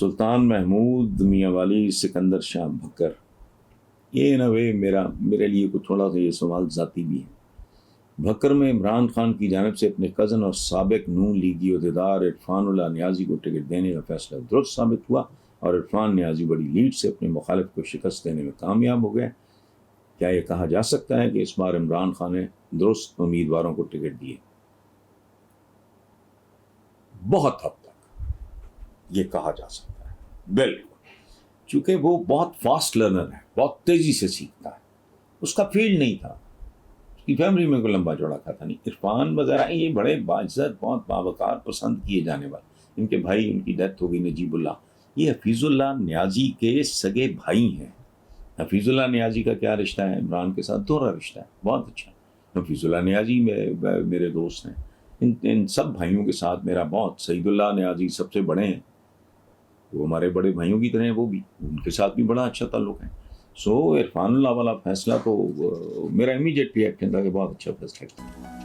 सुल्तान महमूद, मियाँ वाली, सिकंदर शाह भक्कर। ये इन अ वे मेरे लिए कुछ थोड़ा सा ये सवाल ज़ाती भी है। भक्कर में इमरान खान की जानिब से अपने कज़न और साबिक नून लीगी अहदेदार इरफानुल्लाह नियाज़ी को टिकट देने का फैसला दुरुस्त साबित हुआ और इरफान नियाज़ी बड़ी लीड से अपने मुखालिफ को शिकस्त देने में कामयाब हो गए। क्या ये कहा जा सकता है कि इस बार इमरान खान ने दुरुस्त उम्मीदवारों को टिकट दिए? बहुत हद तक ये कहा जा सकता है, बिल्कुल, चूंकि वो बहुत फास्ट लर्नर है, बहुत तेजी से सीखता है। उसका फील्ड नहीं था, उसकी फैमिली में कोई लंबा चौड़ा खाता नहीं। इरफान वगैरह ये बड़े बाइज्जत, बहुत बावकार, पसंद किए जाने वाले। इनके भाई, उनकी डेथ हो गई, नजीबुल्लाह, ये हफीजुल्लाह नियाज़ी के सगे भाई हैं। हफीजुल्लाह नियाज़ी का क्या रिश्ता है इमरान के साथ? दोहरा रिश्ता है, बहुत अच्छा। हफीजुल्लाह नियाज़ी मेरे दोस्त हैं। इन सब भाइयों के साथ मेरा बहुत, सईदुल्लाह नियाज़ी सबसे बड़े हैं, वो हमारे बड़े भाइयों की तरह हैं, वो भी, उनके साथ भी बड़ा अच्छा ताल्लुक है। सो इरफानुल्लाह वाला फैसला तो मेरा इमीडिएट रिएक्शन था कि बहुत अच्छा फैसला किया।